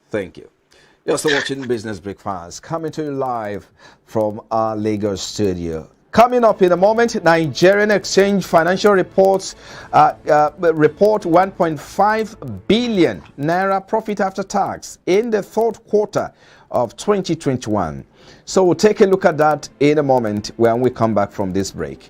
Thank you. You're still watching Business Breakfast, coming to you live from our Lagos studio. Coming up in a moment, Nigerian Exchange Financial Reports report 1.5 billion naira profit after tax in the third quarter of 2021. So we'll take a look at that in a moment when we come back from this break.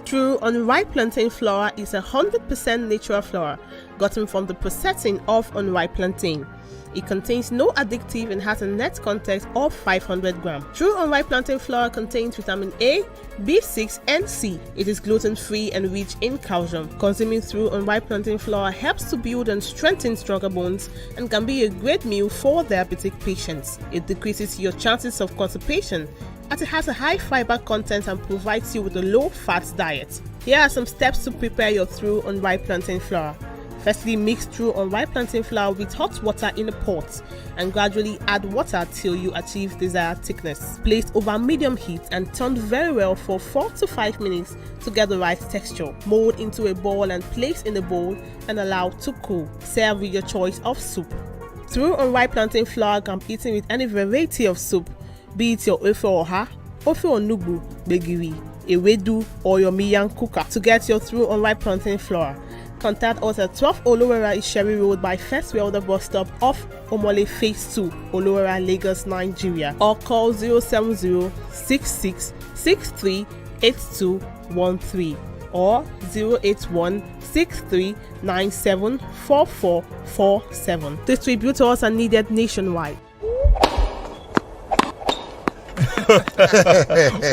True unripe plantain flour is 100% natural flour gotten from the processing of unripe plantain. It contains no addictive and has a net content of 500 grams. True unripe plantain flour contains vitamin A, B6 and C. It is gluten-free and rich in calcium. Consuming True unripe plantain flour helps to build and strengthen stronger bones and can be a great meal for diabetic patients. It decreases your chances of constipation as it has a high fiber content and provides you with a low-fat diet. Here are some steps to prepare your True unripe plantain flour. Firstly, mix True unripe plantain flour with hot water in a pot and gradually add water till you achieve desired thickness. Place over medium heat and turn very well for 4 to 5 minutes to get the right texture. Mold into a ball and place in a bowl and allow to cool. Serve with your choice of soup. True unripe plantain flour can be eaten with any variety of soup, be it your ofe oha, ofe onugbu, begiri, ewedu, or your miyan kuka. To get your True unripe plantain flour, contact us at 12 Olowera Isheri Road by First Welder bus stop off Omole Phase 2, Olowera, Lagos, Nigeria, or call 070-6663-8213 or 081-6397-4447. Distributors are needed nationwide.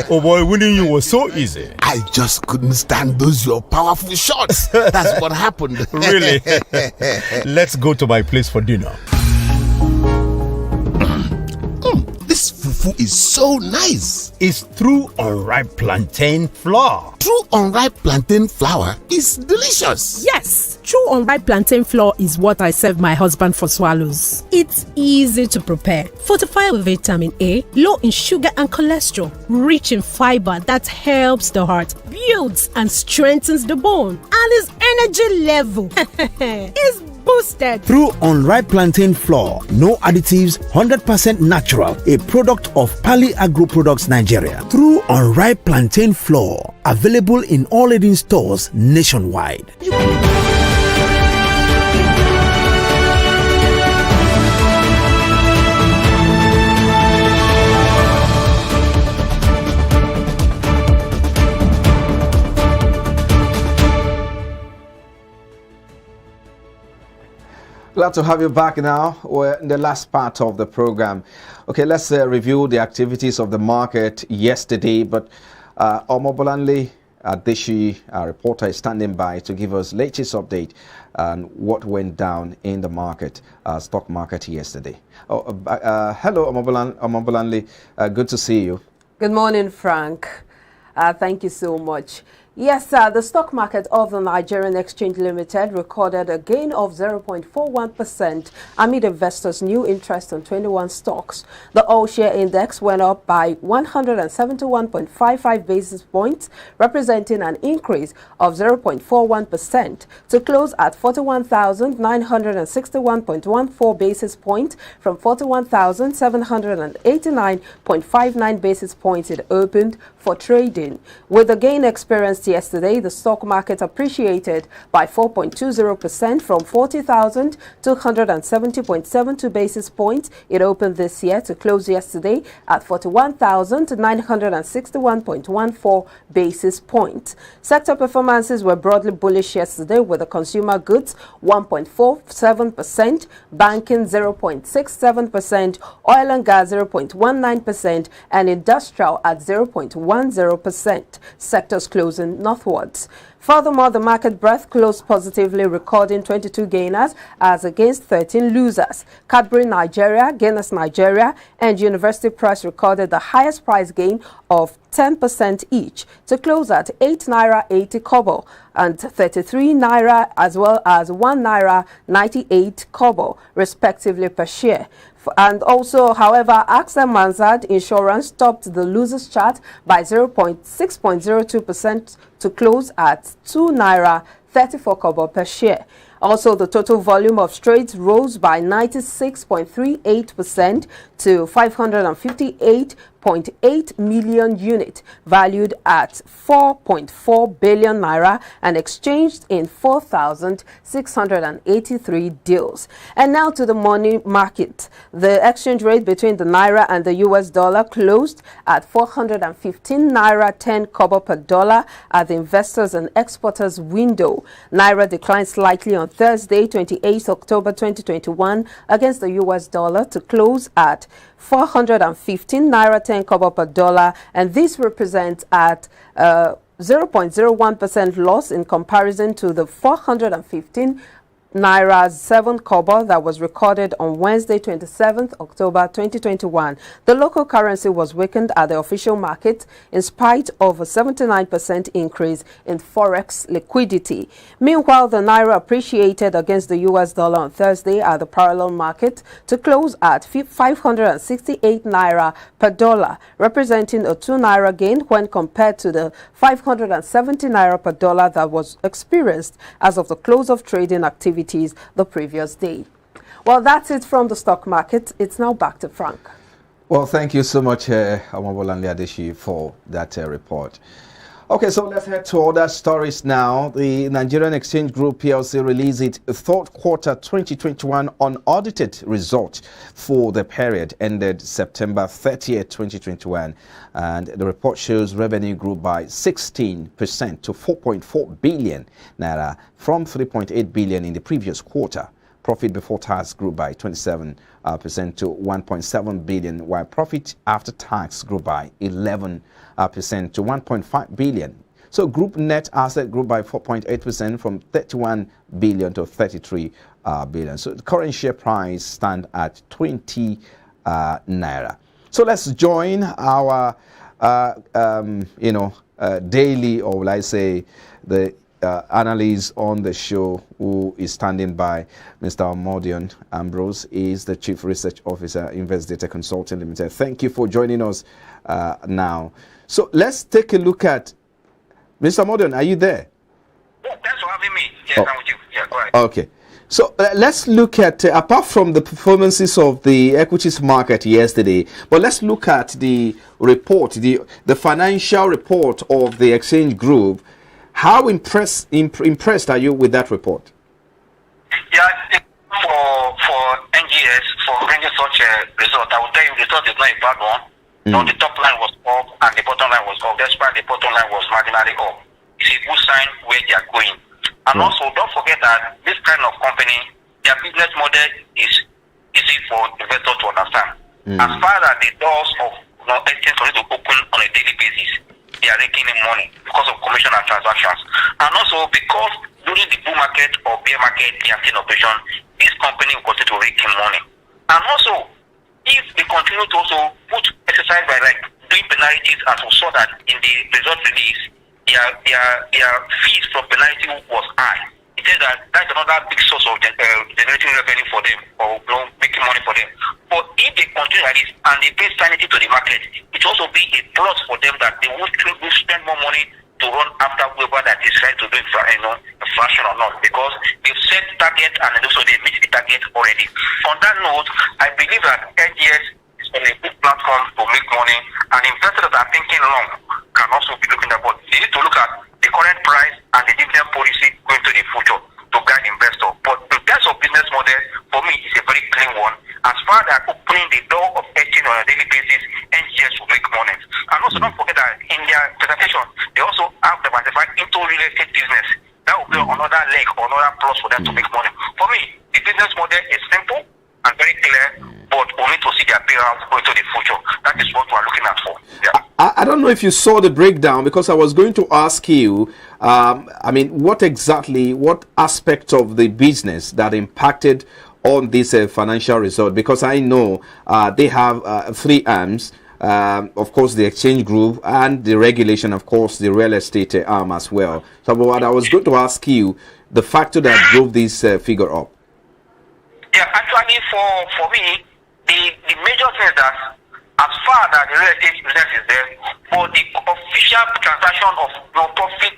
Oh boy, winning you was so easy. I just couldn't stand those your powerful shots. That's what happened. Really? Let's go to my place for dinner. This fufu is so nice. It's True unripe plantain flour. True unripe plantain flour is delicious. Yes, True unripe plantain flour is what I serve my husband for swallows. It's easy to prepare, fortified with vitamin A, low in sugar and cholesterol, rich in fiber that helps the heart, builds and strengthens the bone, and his energy level is boosted. True unripe plantain flour, no additives, 100% natural, a product of Pali Agro Products Nigeria. True unripe plantain flour, available in all leading stores nationwide. Glad to have you back now. We're in the last part of the program. Okay, let's review the activities of the market yesterday. But Omobolanle Adeshi, our reporter, is standing by to give us latest update on what went down in the market, stock market yesterday. Hello, Omobolanle. Good to see you. Good morning, Frank. Thank you so much. Yes, the stock market of the Nigerian Exchange Limited recorded a gain of 0.41% amid investors' new interest on 21 stocks. The all-share index went up by 171.55 basis points, representing an increase of 0.41% to close at 41,961.14 basis points from 41,789.59 basis points it opened for trading. With the gain experienced yesterday, the stock market appreciated by 4.20% from 40,270.72 basis points it opened this year to close yesterday at 41,961.14 basis points. Sector performances were broadly bullish yesterday, with the consumer goods 1.47%, banking 0.67%, oil and gas 0.19%, and industrial at 0.1%. 0.10%, sectors closing northwards. Furthermore, the market breadth closed positively, recording 22 gainers as against 13 losers. Cadbury Nigeria, Guinness Nigeria, and University Press recorded the highest price gain of 10% each to close at 8 naira 80 kobo and 33 naira as well as 1 naira 98 kobo respectively per share. And also, however, AXA Mansard Insurance topped the losers chart by 6.02% to close at 2 naira 34 kobo per share. Also, the total volume of trades rose by 96.38% to 558.8 million units, valued at 4.4 billion naira and exchanged in 4,683 deals. And now to the money market. The exchange rate between the naira and the US dollar closed at 415 naira 10 kobo per dollar at the investors and exporters window. Naira declined slightly on Thursday, 28 October 2021 against the US dollar to close at 415 naira 10 kobo per dollar, and this represents at 0.01% loss in comparison to the 415 naira 7 kobo that was recorded on Wednesday, 27th October 2021. The local currency was weakened at the official market in spite of a 79% increase in forex liquidity. Meanwhile, the naira appreciated against the US dollar on Thursday at the parallel market to close at 568 naira per dollar, representing a 2 naira gain when compared to the 570 naira per dollar that was experienced as of the close of trading activity the previous day. Well, that's it from the stock market. It's now back to Frank. Well, thank you so much, Amabolanle Adeshi, for that report. Okay, so let's head to other stories now. The Nigerian Exchange Group PLC released its third quarter 2021 unaudited results for the period ended September 30th, 2021. And the report shows revenue grew by 16% to 4.4 billion naira from 3.8 billion in the previous quarter. Profit before tax grew by 27% to 1.7 billion, while profit after tax grew by 11% to 1.5 billion. So group net asset grew by 4.8% from 31 billion to 33 billion. So the current share price stand at 20 naira. So let's join our daily, or will I say the analyst on the show who is standing by, Mr. Omodion Ambrose, is the Chief Research Officer, Invest Data Consulting Limited. Thank you for joining us now. So let's take a look at Mr. Omodion. Are you there? Yeah, thanks for having me. Yes, I'm with you. Yeah, go ahead. Okay. So let's look at, apart from the performances of the equities market yesterday, but let's look at the report, the financial report of the Exchange Group. How impressed are you with that report? Yeah, for NGS, for bringing such a result, I will tell you the result is not a bad one. No, the top line was up and the bottom line was up, despite the bottom line was marginally up. It's a good sign where they are going. And also, don't forget that this kind of company, their business model is easy for investors to understand. As far as the doors of exchange to open on a daily basis, they are raking in money because of commission and transactions. And also because during the bull market or bear market, they are still in operation, this company will continue to rake in money. And also, if they continue to also put exercise by like doing penalties, as we saw that in the result release, their fees from penalty was high. It says that that's another big source of generating revenue for them, or making money for them. But if they continue like this and they bring sanity to the market, it will also be a plus for them that they won't spend more money to run after whoever that is trying to do infraction or not, because they've set target and also they meet the target already. On that note, I believe that NGS is on a good platform to make money, and investors that are thinking long can also be looking at, but they need to look at the current price and the dividend policy going to the future to guide investor. But in terms of business model, for me, it's a very clean one. As far as opening the door of exchange on a daily basis, NGS will make money. And also don't forget that in their presentation, they also have diversified into real estate business. That will be another leg or another plus for them to make money. For me, the business model is simple and very clear, but we need to see their payouts going to the future. That is what we are looking at for. Yeah. I don't know if you saw the breakdown, because I was going to ask you, I mean, what aspect of the business that impacted on this financial result? Because I know they have 3 arms, of course, the exchange group, and the regulation, of course, the real estate arm as well. So what I was going to ask you, the factor that drove this figure up. Yeah, actually, for me, the major thing is that as far as the real estate business is there, for the official transaction of profit,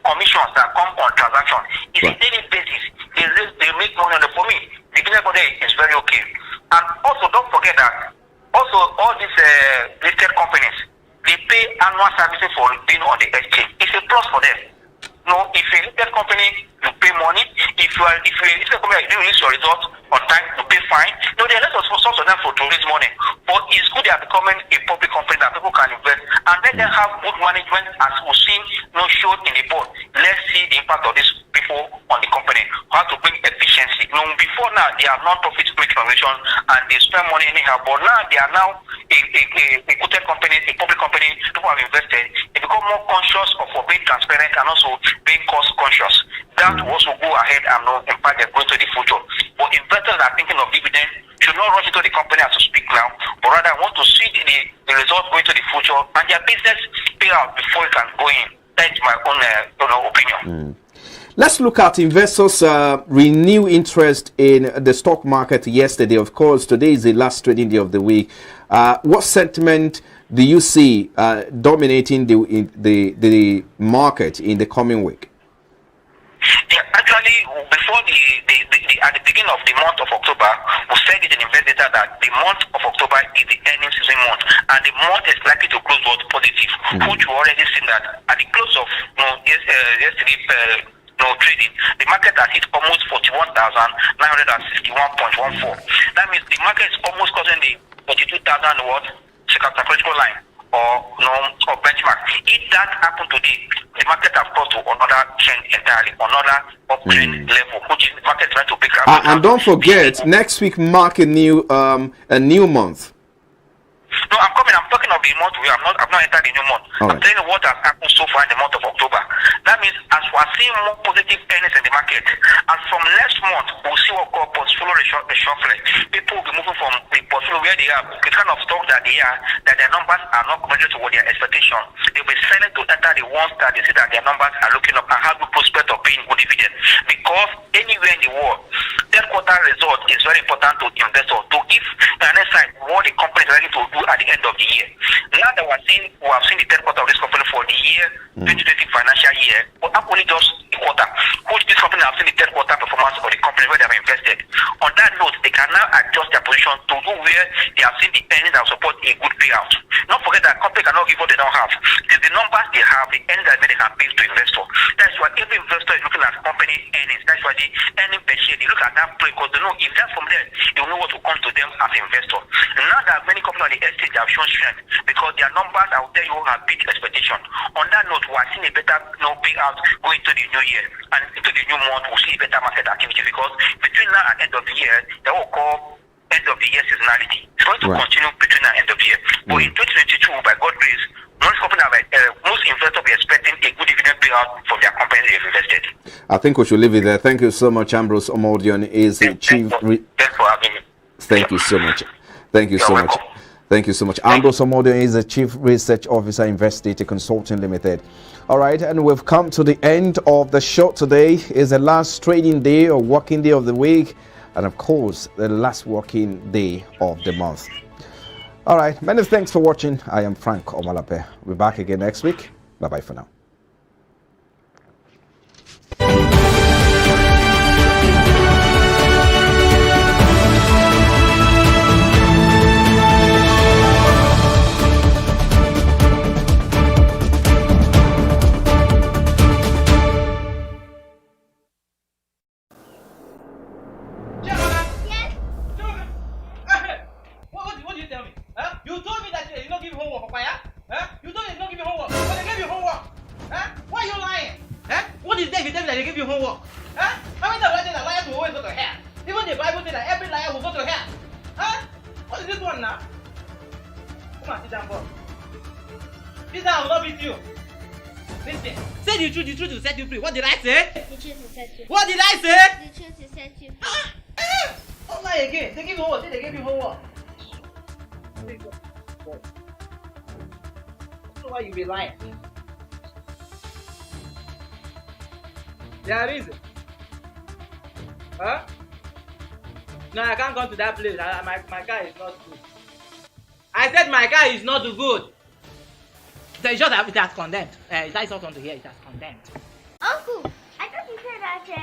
commissions that come on transaction, it's a daily basis. They make money on it. For me, the business model is very okay. And also, don't forget that also all these listed companies, they pay annual services for being on the exchange. It's a plus for them. No, if a listed company, you pay money. If you are, if a company you release your results on time, you pay fine. No, there are lots of sources of them to raise money. But it's good they are becoming a public company that people can invest, and let them have good management, as we've seen, showed in the board. Let's see the impact of these people on the company. How to bring efficiency. Before now they are non-profit organization and they spend money anyhow, but now they are now a quoted company, a public company. People have invested. They become more conscious of being transparent and also being cost conscious. That will also go ahead and impact their growth to the future. But investors are thinking of dividend should not rush into the company as to speak now, but rather want to see the results going to the future and their business pay out before it can go in. That's my own opinion. Let's look at investors' renewed interest in the stock market yesterday. Of course, today is the last trading day of the week. What sentiment do you see dominating the market in the coming week? Yeah, actually, before at the beginning of the month of October, we said it in Investigator that the month of October is the earnings season month, and the month is likely to close with positive, which we already seen that at the close of yesterday. Trading, the market has hit almost 41,961.14. That means the market is almost crossing the 42,000 psychological line or benchmark. If that happened today, the market has crossed to another trend entirely, another uptrend level, which is the market trying to pick up. And don't forget, next week mark a new month. No, I'm coming. I'm talking of the month. I've not entered the new month. I'm telling you what has happened so far in the month of October. That means as we are seeing more positive earnings in the market, and from next month we'll see what called portfolio reshuffling. People will be moving from the portfolio where they are, the kind of stock that they are, that their numbers are not commensurate to what their expectation. They'll be silent to enter the ones that they see that their numbers are looking up and have good prospect of paying good dividend. Because anywhere in the world, third quarter result is very important to investors to give an insight what the company is ready to do at the end of the year. Now that we have seen the third quarter of this company for the year 2020 financial year, but only just a quarter, which this company have seen the third quarter performance of the company where they have invested. On that note, they can now adjust their position to do where they have seen the earnings that support a good payout. Don't forget that company cannot give what they don't have. It is the numbers they have, the earnings that they can pay to investor. That's why every investor is looking at company earnings. That's why the earning per share, they look at that play because they know if that's from there, they will know what will come to them as an investor. Now that many companies on the estate have shown strength because their numbers, I will tell you, have beat expectation. On that note, we are seeing a better payout going to the new year, and into the new month we'll see better market activity because between now and end of the year, they will call end of the year seasonality. It's going to continue between now and end of the year. But in 2022, by God's grace, most investors will be expecting a good dividend payout from their companies they have invested. I think we should leave it there. Thank you so much. Ambrose Omodion is the chief. Thanks for having me. Thank you so much. Thank you so much. Thank you so much. Ambrose Omodion is the Chief Research Officer, Investigator Consulting Limited. All right, and we've come to the end of the show today. Is the last trading day or working day of the week, and of course, the last working day of the month. All right, many thanks for watching. I am Frank Omalape. We'll be back again next week. Bye-bye for now. Come on, sit down, boy. This time I will not beat you. Listen. Say the truth will set you free. What did I say? The truth will set you free. What did I say? The truth will set you free. Don't lie again. They give you homework. Say they gave you homework. I don't know why you be lying. There is. Huh? No, I can't go to that place. My car is not good. I said my car is not good. So it's just that it has condemned. It's not on to here. It has condemned.